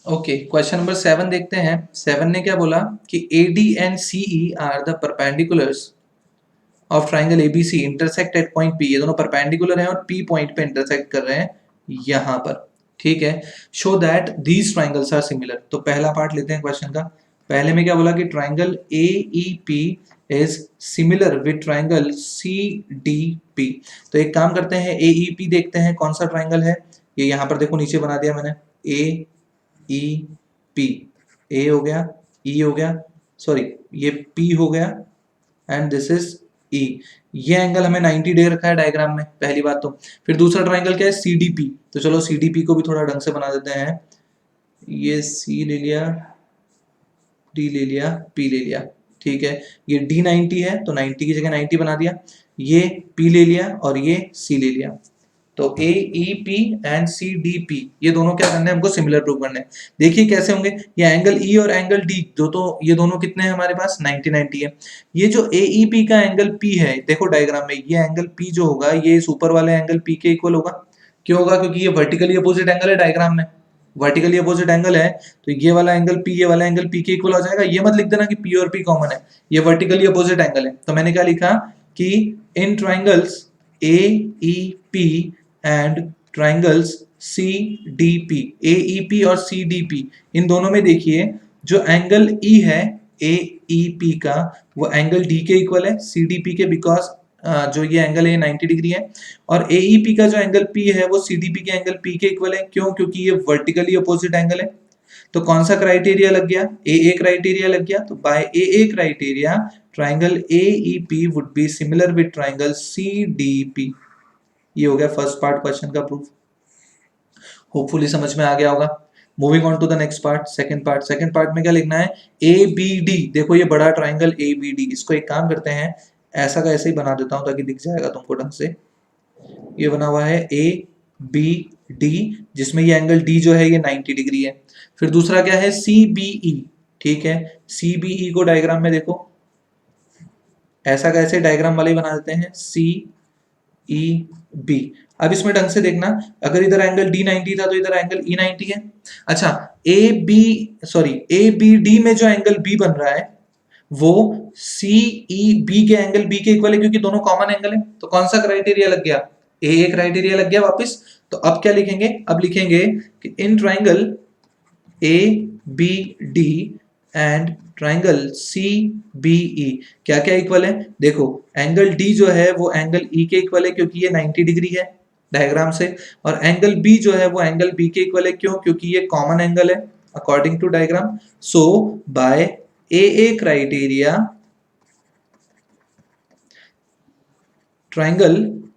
Okay, question number 7 देखते हैं। 7 ने क्या बोला कि AD and CE are the perpendiculars of triangle ABC intersect at point P। ये दोनों परपेंडिकुलर हैं और P पॉइंट पे इंटरसेक्ट कर रहे हैं यहां पर। ठीक है, show that these triangles are similar. तो पहला पार्ट लेते हैं क्वेश्चन का। पहले में क्या बोला कि triangle AEP is similar with triangle CDP। तो एक काम करते हैं, AEP देखते हैं कौन सा ट्राइंगल है। ये यहां पर देखो नीचे बना दिया मैंने, AEP। ए हो गया, E हो गया, सॉरी ये P हो गया एंड दिस इज ई। ये एंगल हमें 90 दे रखा है डायग्राम में, पहली बात तो। फिर दूसरा ट्राइंगल क्या है, CDP। तो चलो CDP को भी थोड़ा ढंग से बना देते हैं। ये C ले लिया, D ले लिया, P ले लिया। ठीक है, ये D90 है तो 90 की जगह 90 बना दिया। ये P ले लिया और ये C ले लिया। तो AEP एंड CDP ये दोनों क्या करने हैं हमको, सिमिलर प्रूव करने हैं। देखिए कैसे होंगे, ये एंगल E और एंगल D जो, तो ये दोनों कितने हैं हमारे पास, 90 90 है। ये जो AEP का एंगल P है, देखो डायग्राम में, ये एंगल P जो होगा ये इस ऊपर वाले एंगल P के इक्वल होगा। क्यों होगा, क्योंकि ये वर्टिकली अपोजिट एंगल है डायग्राम में। वर्टिकली अपोजिट एंगल है तो ये वाला एंगल P ये वाला एंगल P के इक्वल हो जाएगा। ये मत लिख देना कि P और P कॉमन है, ये वर्टिकली अपोजिट एंगल है। तो मैंने क्या लिखा कि in triangles AEP and triangles CDP, AEP और CDP इन दोनों में देखिए जो एंगल E है AEP का वो एंगल D के इक्वल है CDP के, बिकॉज जो ये एंगल है 90 डिग्री है। और AEP का जो एंगल P है वो CDP के एंगल P के इक्वल है। क्यों, क्योंकि ये वर्टिकली अपोजिट एंगल है। तो कौन सा क्राइटेरिया लग गया, AA क्राइटेरिया लग गया। तो by AA criteria triangle AEP would be similar with triangle CDP। ये हो गया फर्स्ट पार्ट क्वेश्चन का प्रूफ। होपफुली समझ में आ गया होगा। Moving on to the next part, second part. Second part में क्या लिखना है, ABD। देखो ये बड़ा ट्राइंगल ABD, इसको एक काम करते हैं, ऐसा का ऐसे ही बना देता हूं ताकि दिख जाएगा तुमको ढंग से। ये बना हुआ है ABD, जिसमें ये एंगल D जो है ये 90 डिग्री है। फिर दूसरा क्या है, CBE। ठीक है, CBE को डायग्राम में देखो, ऐसा कैसे डायग्राम वाले बना देते हैं, CEB। अब इसमें ढंग से देखना, अगर इधर एंगल D90 था तो इधर एंगल E90 है। अच्छा, ABD में जो एंगल B बन रहा है वो CEB के एंगल B के इक्वल है, क्योंकि दोनों कॉमन एंगल है। तो कौन सा क्राइटेरिया लग गया, AA क्राइटेरिया लग गया वापस। तो अब क्या लिखेंगे, अब लिखेंगे कि in triangle ABD and triangle CBE क्या क्या इक्वल है। देखो एंगल D जो है वो एंगल E के इक्वल है, क्योंकि ये 90 डिग्री है डायग्राम से। और एंगल B जो है वो एंगल B के इक्वल है, क्यों, क्योंकि ये कॉमन एंगल है according to diagram. So by AA criteria triangle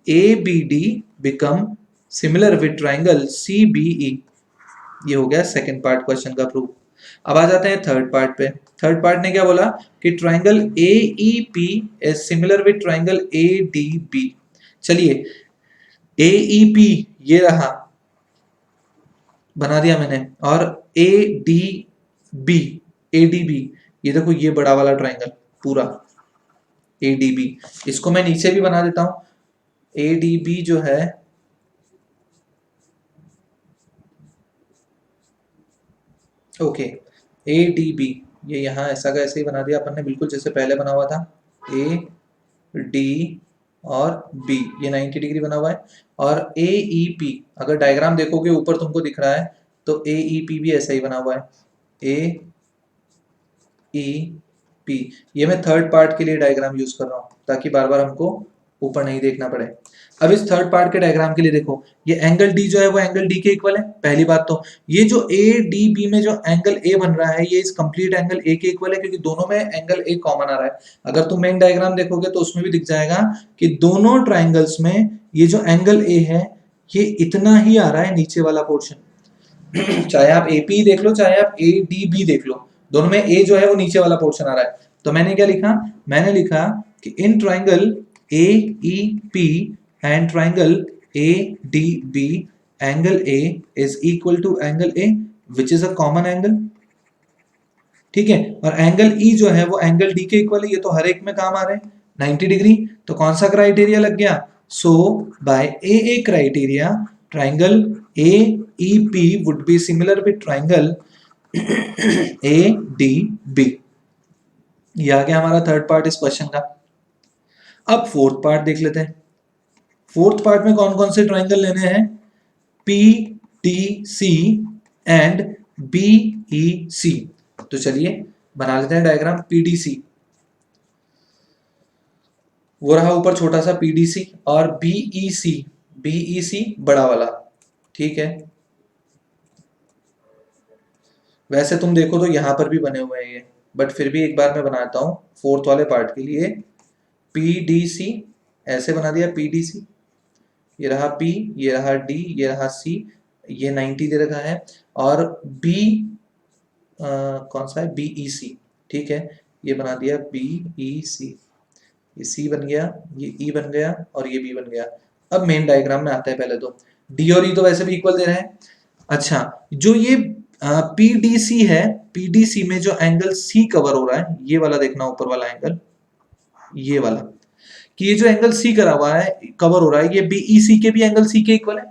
ABD become similar with triangle CBE। ये हो गया सेकंड पार्ट क्वेश्चन का प्रूफ। अब आ जाते हैं थर्ड पार्ट पे। थर्ड पार्ट ने क्या बोला कि triangle AEP is similar with triangle ADB। चलिए AEP ये रहा, बना दिया मैंने। और ADB ये देखो, ये बड़ा वाला ट्राइंगल पूरा ADB, इसको मैं नीचे भी बना देता हूं। ADB जो है, ओके, ADB ये यहाँ ऐसा का ऐसे ही बना दिया अपन ने, बिल्कुल जैसे पहले बना हुआ था। AD और B ये 90 डिग्री बना हुआ है। और AEP अगर डायग्राम देखोगे ऊपर तुमको दिख रहा है तो AEP भी ऐसा ही बना हुआ है, AEP। ये मैं थर्ड पार्ट के लिए डायग्राम यूज कर रहा हूँ ताकि बार बार हमको ऊपर नहीं देखना पड़े। अब इस थर्ड पार्ट के डायग्राम के लिए देखो, ये एंगल D जो है वो एंगल D के इक्वल है, पहली बात तो। ये जो ADB में जो एंगल A बन रहा है ये इस कंप्लीट एंगल A के इक्वल है, क्योंकि दोनों में एंगल A कॉमन आ रहा है। अगर तुम मेन डायग्राम देखोगे तो उसमें भी दिख जाएगा कि दोनों ट्राइंगल्स में ये जो एंगल A है ये इतना ही आ रहा है नीचे वाला पोर्शन। चाहे आप AP देख लो चाहे आप ADB देख लो, दोनों में A जो है वो नीचे वाला पोर्शन आ रहा है। तो मैंने क्या लिखा, मैंने लिखा कि in triangle AEP and triangle ADB angle A is equal to angle A which is a common angle। ठीक है, और एंगल E जो है वो एंगल D के इक्वल है, ये तो हर एक में काम आ रहे हैं 90 डिग्री। तो कौन सा क्राइटेरिया लग गया, so by AA criteria triangle AEP would be similar with triangle ADB। ये आ गया हमारा थर्ड पार्ट इस क्वेश्चन का। अब फोर्थ पार्ट देख लेते हैं। फोर्थ पार्ट में कौन कौन से ट्राइंगल लेने हैं? PDC and BEC। तो चलिए बना लेते हैं डायग्राम। PDC वो रहा ऊपर छोटा सा PDC, और BEC बड़ा वाला, ठीक है। वैसे तुम देखो तो यहां पर भी बने हुए हैं ये, बट फिर भी एक बार मैं बनाता हूं फोर्थ वाले पार्ट के लिए। PDC ऐसे बना दिया, PDC, ये रहा P, ये रहा D, ये रहा C, ये 90 दे रखा है, और B कौन सा है? BEC, ठीक है। ये बना दिया BEC, ये C बन गया, ये E बन गया, और ये B बन गया। अब मेन डायग्राम में आता है। पहले तो D और E तो वैसे भी इक्वल दे रहे हैं। अच्छा, जो ये PDC है, PDC में जो एंगल C कवर हो रहा है, ये वाला देखना, ऊपर वाला एंगल, ये वाला, कि ये जो एंगल C करा हुआ है, कवर हो रहा है, ये BEC के भी एंगल C के इक्वल है।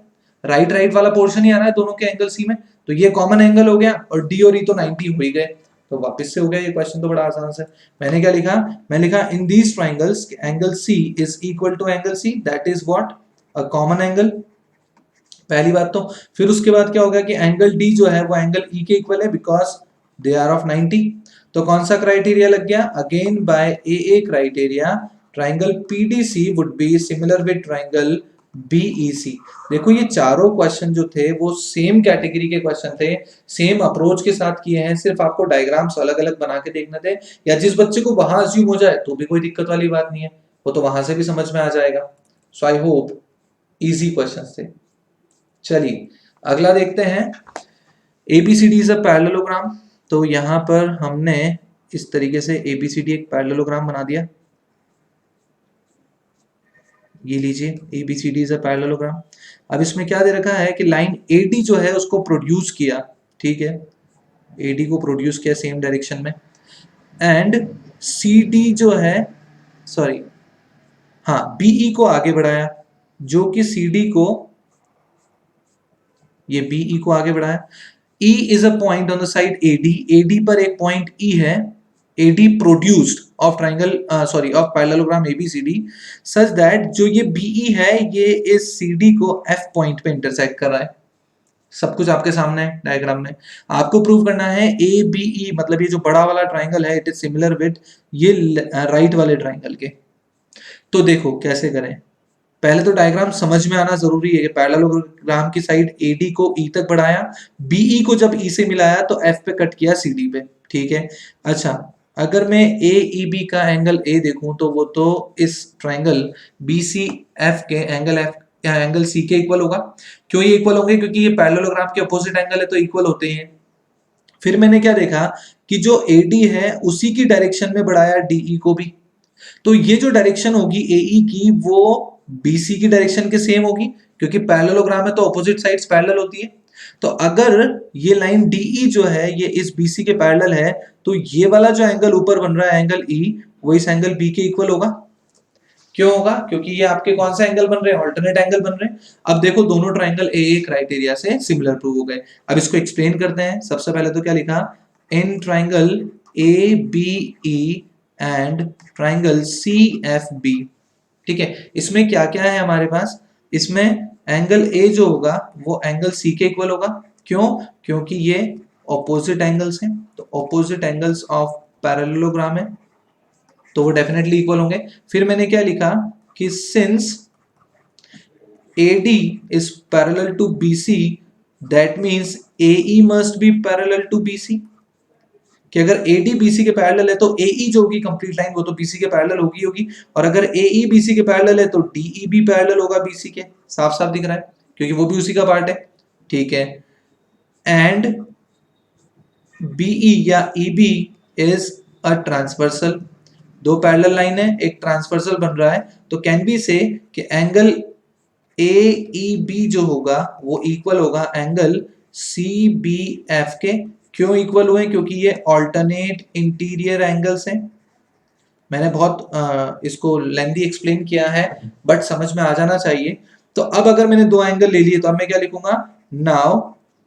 राइट राइट वाला पोर्शन ही आ रहा है दोनों के एंगल C में, तो ये कॉमन एंगल हो गया, और D और E तो 90 हो ही गए, तो वापस से हो गया ये क्वेश्चन तो बड़ा आसान से। मैंने क्या लिखा? मैं लिखा in these triangles angle C is equal to angle C, that is what? A common angle. पहली बात तो, फिर उसके बाद क्या होगा कि एंगल D जो है वो एंगल E के इक्वल है, बिकॉज दे आर ऑफ 90। तो कौन सा क्राइटेरिया लग गया? Again by AA criteria, triangle PDC would be similar with triangle BEC। देखो ये चारों क्वेश्चन जो थे वो सेम कैटेगरी के क्वेश्चन थे, सेम अप्रोच के साथ किए हैं, सिर्फ आपको डायग्राम्स अलग अलग बना के देखने थे। या जिस बच्चे को वहां अज्यूम हो जाए तो भी कोई दिक्कत वाली बात नहीं है, वो तो वहां से भी समझ में आ जाएगा। सो आई होप इजी क्वेश्चन थे। चलिए अगला देखते हैं। ABCD is a parallelogram. तो यहां पर हमने इस तरीके से ABCD एक पैरेललोग्राम बना दिया। ये लीजिए, ABCD इज अ पैरेललोग्राम। अब इसमें क्या दे रखा है कि लाइन AD जो है उसको प्रोड्यूस किया, ठीक है, AD को प्रोड्यूस किया सेम डायरेक्शन में, एंड CD जो है, सॉरी, हाँ, BE को आगे बढ़ाया, जो कि CD को, ये BE को आगे बढ़ाया। E is a point on the side AD, AD पर एक पॉइंट E है, AD produced of triangle sorry of parallelogram ABCD such that जो ये BE है ये इस CD को F पॉइंट पे इंटरसेक्ट कर रहा है। सब कुछ आपके सामने है डायग्राम में। आपको प्रूव करना है ABE, मतलब ये जो बड़ा वाला ट्राइंगल है इट इज सिमिलर विद ये राइट वाले ट्राइंगल के। तो देखो कैसे करें। पहले तो डायग्राम समझ में आना जरूरी है कि पैरेललोग्राम की साइड AD को E तक बढ़ाया, BE को जब E से मिलाया तो F पे कट किया CD पे, ठीक है। अच्छा, अगर मैं AEB का एंगल A देखूं तो वो तो इस ट्राइंगल BCF के एंगल F या एंगल C के इक्वल होगा। क्यों ये इक्वल होंगे? क्योंकि ये पैरेललोग्राम के अपोजिट एंगल है तो इक्वल होते हैं। फिर मैंने क्या देखा कि जो AD है उसी की डायरेक्शन में बढ़ाया DE को भी, तो ये जो डायरेक्शन होगी AE की वो BC की डायरेक्शन के सेम होगी, क्योंकि पैरेललोग्राम है तो ऑपोजिट साइड्स पैरेलल होती है। तो अगर ये लाइन DE जो है ये इस BC के पैरेलल है, तो ये वाला जो एंगल ऊपर बन रहा है एंगल E, वो इस एंगल B के इक्वल होगा। क्यों होगा? क्योंकि ये आपके कौन सा एंगल बन रहे हैं? ऑल्टरनेट एंगल बन रहे हैं। अब देखो दोनों ट्राइंगल AA क्राइटेरिया से सिमिलर प्रूव हो गए। अब इसको एक्सप्लेन करते हैं। सबसे पहले तो क्या लिखा? In triangle ABE and triangle CFB, ठीक है। इसमें क्या क्या है हमारे पास? इसमें एंगल A जो होगा वो एंगल C के इक्वल होगा। क्यों? क्योंकि ये ऑपोजिट एंगल्स हैं, तो ऑपोजिट एंगल्स ऑफ पैरेललोग्राम है तो वो डेफिनेटली इक्वल होंगे। फिर मैंने क्या लिखा कि since AD is parallel to BC that means AE must be parallel to BC, कि अगर AD BC के पैरेलल है तो AE जो होगी कंप्लीट लाइन वो तो BC के पैरेलल होगी, और अगर AE BC के पैरेलल है तो DE भी पैरेलल होगा BC के। साफ साफ दिख रहा है क्योंकि वो भी उसी का पार्ट है, ठीक है। एंड BE या EB इज अ ट्रांसवर्सल, दो पैरेलल लाइन है, एक ट्रांसवर्सल बन रहा है, तो कैन बी से कि एंगल AEB जो होगा वो इक्वल होगा एंगल CBF के। क्यों इक्वल हुए? क्योंकि ये ऑल्टरनेट इंटीरियर एंगल्स हैं। मैंने बहुत इसको लेंथी एक्सप्लेन किया है बट समझ में आ जाना चाहिए तो अब अगर मैंने दो एंगल ले लिए तो अब मैं क्या लिखूंगा, now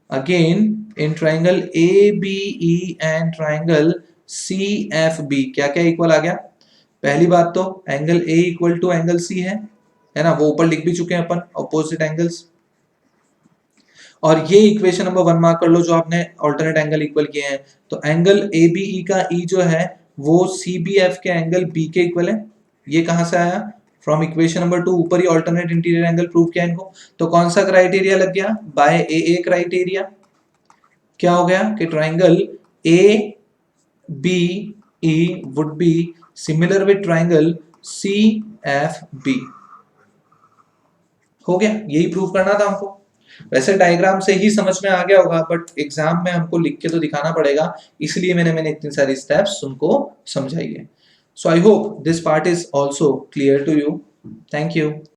again in triangle A B E and triangle C F B क्या क्या इक्वल आ गया। पहली बात तो angle A equal to angle C है ना, वो ऊपर लिख भी चुके हैं अपन, ऑपोजिट एंगल्स। और ये इक्वेशन नंबर 1 मार्क कर लो जो आपने ऑल्टरनेट एंगल इक्वल किए हैं। तो एंगल ए बी ई का ई जो है वो सी बी एफ के एंगल बी के इक्वल है। ये कहां से आया, फ्रॉम इक्वेशन नंबर 2, ऊपर ही ऑल्टरनेट इंटीरियर एंगल प्रूव किया इनको। तो कौन सा क्राइटेरिया लग गया, बाय ए ए क्राइटेरिया। क्या हो गया कि triangle A B E would be similar with triangle C F B. हो गया, यही प्रूव करना था हमको। वैसे डायग्राम से ही समझ में आ गया होगा, बट एग्जाम में हमको लिख के तो दिखाना पड़ेगा, इसलिए मैंने इतनी सारी स्टेप्स तुमको समझाई है। So I hope this part is also clear to you. Thank you.